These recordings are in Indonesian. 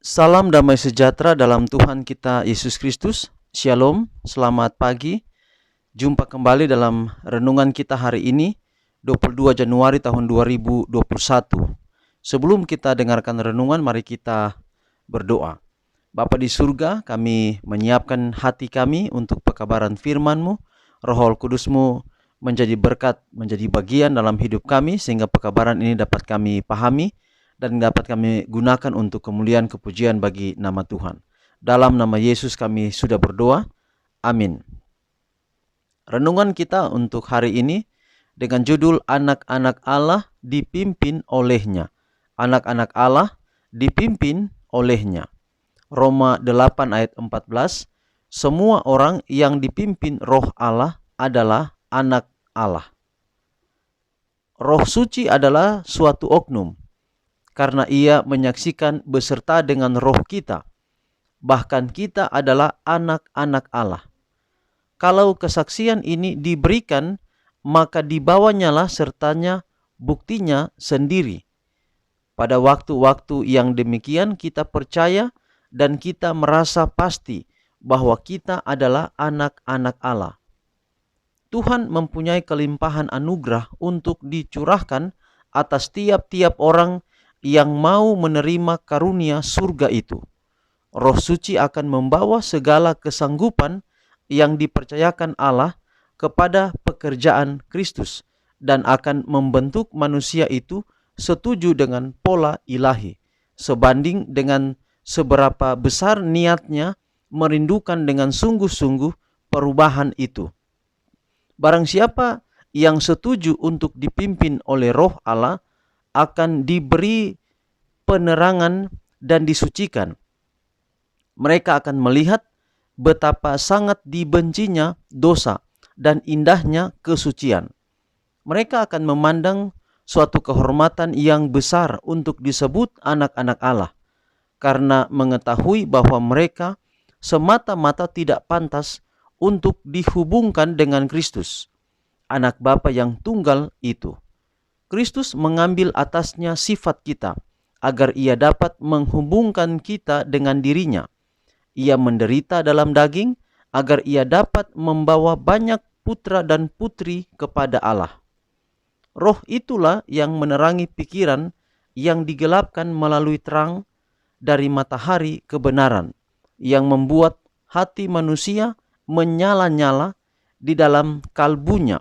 Salam damai sejahtera dalam Tuhan kita Yesus Kristus. Shalom, selamat pagi. Jumpa kembali dalam renungan kita hari ini, 22 Januari tahun 2021. Sebelum kita dengarkan renungan, mari kita berdoa. Bapa di surga, kami menyiapkan hati kami untuk pekabaran firman-Mu. Roh Kudus-Mu menjadi berkat, menjadi bagian dalam hidup kami, sehingga pekabaran ini dapat kami pahami dan dapat kami gunakan untuk kemuliaan kepujian bagi nama Tuhan. Dalam nama Yesus kami sudah berdoa. Amin. Renungan kita untuk hari ini dengan judul Anak-anak Allah dipimpin olehnya. Anak-anak Allah dipimpin olehnya. Roma 8 ayat 14. Semua orang yang dipimpin Roh Allah adalah anak Allah. Roh Suci adalah suatu oknum, karena ia menyaksikan beserta dengan roh kita. Bahkan kita adalah anak-anak Allah. Kalau kesaksian ini diberikan, maka dibawanyalah sertanya buktinya sendiri. Pada waktu-waktu yang demikian kita percaya dan kita merasa pasti bahwa kita adalah anak-anak Allah. Tuhan mempunyai kelimpahan anugerah untuk dicurahkan atas tiap-tiap orang yang mau menerima karunia surga itu. Roh Suci akan membawa segala kesanggupan yang dipercayakan Allah kepada pekerjaan Kristus dan akan membentuk manusia itu setuju dengan pola ilahi, sebanding dengan seberapa besar niatnya merindukan dengan sungguh-sungguh perubahan itu. Barang siapa yang setuju untuk dipimpin oleh Roh Allah akan diberi penerangan dan disucikan. Mereka akan melihat betapa sangat dibencinya dosa dan indahnya kesucian. Mereka akan memandang suatu kehormatan yang besar untuk disebut anak-anak Allah, karena mengetahui bahwa mereka semata-mata tidak pantas untuk dihubungkan dengan Kristus, anak Bapa yang tunggal itu. Kristus mengambil atasnya sifat kita, agar ia dapat menghubungkan kita dengan dirinya. Ia menderita dalam daging, agar ia dapat membawa banyak putra dan putri kepada Allah. Roh itulah yang menerangi pikiran yang digelapkan melalui terang dari matahari kebenaran, yang membuat hati manusia menyala-nyala di dalam kalbunya,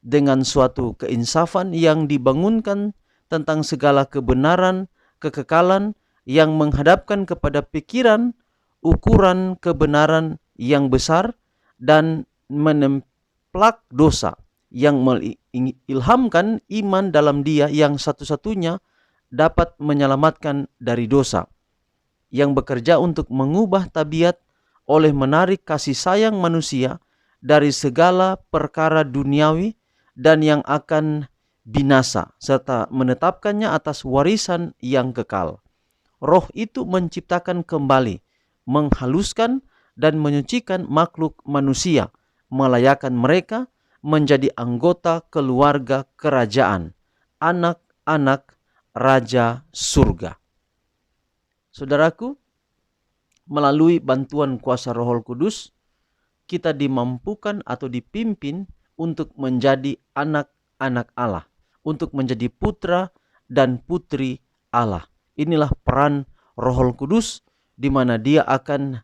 dengan suatu keinsafan yang dibangunkan tentang segala kebenaran, kekekalan yang menghadapkan kepada pikiran ukuran kebenaran yang besar dan menemplak dosa, yang mengilhamkan iman dalam Dia yang satu-satunya dapat menyelamatkan dari dosa, yang bekerja untuk mengubah tabiat oleh menarik kasih sayang manusia dari segala perkara duniawi dan yang akan binasa, serta menetapkannya atas warisan yang kekal. Roh itu menciptakan kembali, menghaluskan dan menyucikan makhluk manusia, melayakkan mereka menjadi anggota keluarga kerajaan, anak-anak Raja Surga. Saudaraku, melalui bantuan kuasa Roh Kudus, kita dimampukan atau dipimpin untuk menjadi anak-anak Allah, untuk menjadi putra dan putri Allah. Inilah peran Roh Kudus, di mana Dia akan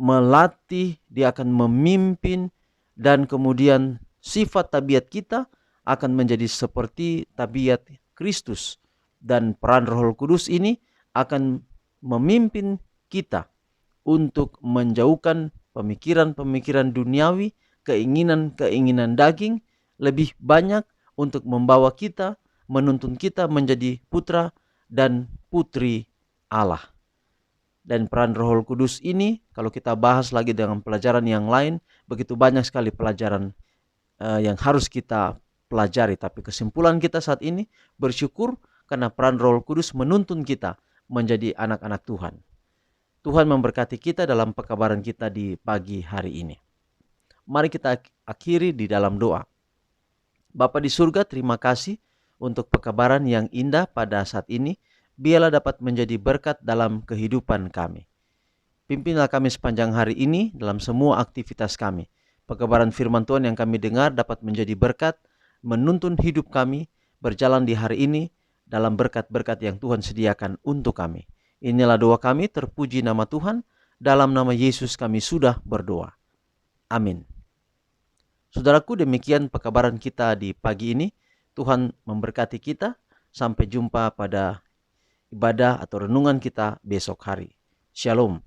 melatih, Dia akan memimpin, dan kemudian sifat tabiat kita akan menjadi seperti tabiat Kristus. Dan peran Roh Kudus ini akan memimpin kita untuk menjauhkan pemikiran-pemikiran duniawi, keinginan-keinginan daging lebih banyak untuk membawa kita, menuntun kita menjadi putra dan putri Allah. Dan peran Roh Kudus ini, kalau kita bahas lagi dengan pelajaran yang lain, begitu banyak sekali pelajaran yang harus kita pelajari. Tapi kesimpulan kita saat ini, bersyukur karena peran Roh Kudus menuntun kita menjadi anak-anak Tuhan. Tuhan memberkati kita dalam pekabaran kita di pagi hari ini. Mari kita akhiri di dalam doa. Bapa di surga, terima kasih untuk pekabaran yang indah pada saat ini. biarlah dapat menjadi berkat dalam kehidupan kami. Pimpinlah kami sepanjang hari ini dalam semua aktivitas kami. Pekabaran firman Tuhan yang kami dengar dapat menjadi berkat, menuntun hidup kami, berjalan di hari ini dalam berkat-berkat yang Tuhan sediakan untuk kami. Inilah doa kami, terpuji nama Tuhan, dalam nama Yesus kami sudah berdoa. Amin. Saudaraku, demikian pekabaran kita di pagi ini. Tuhan memberkati kita. Sampai jumpa pada ibadah atau renungan kita besok hari. Shalom.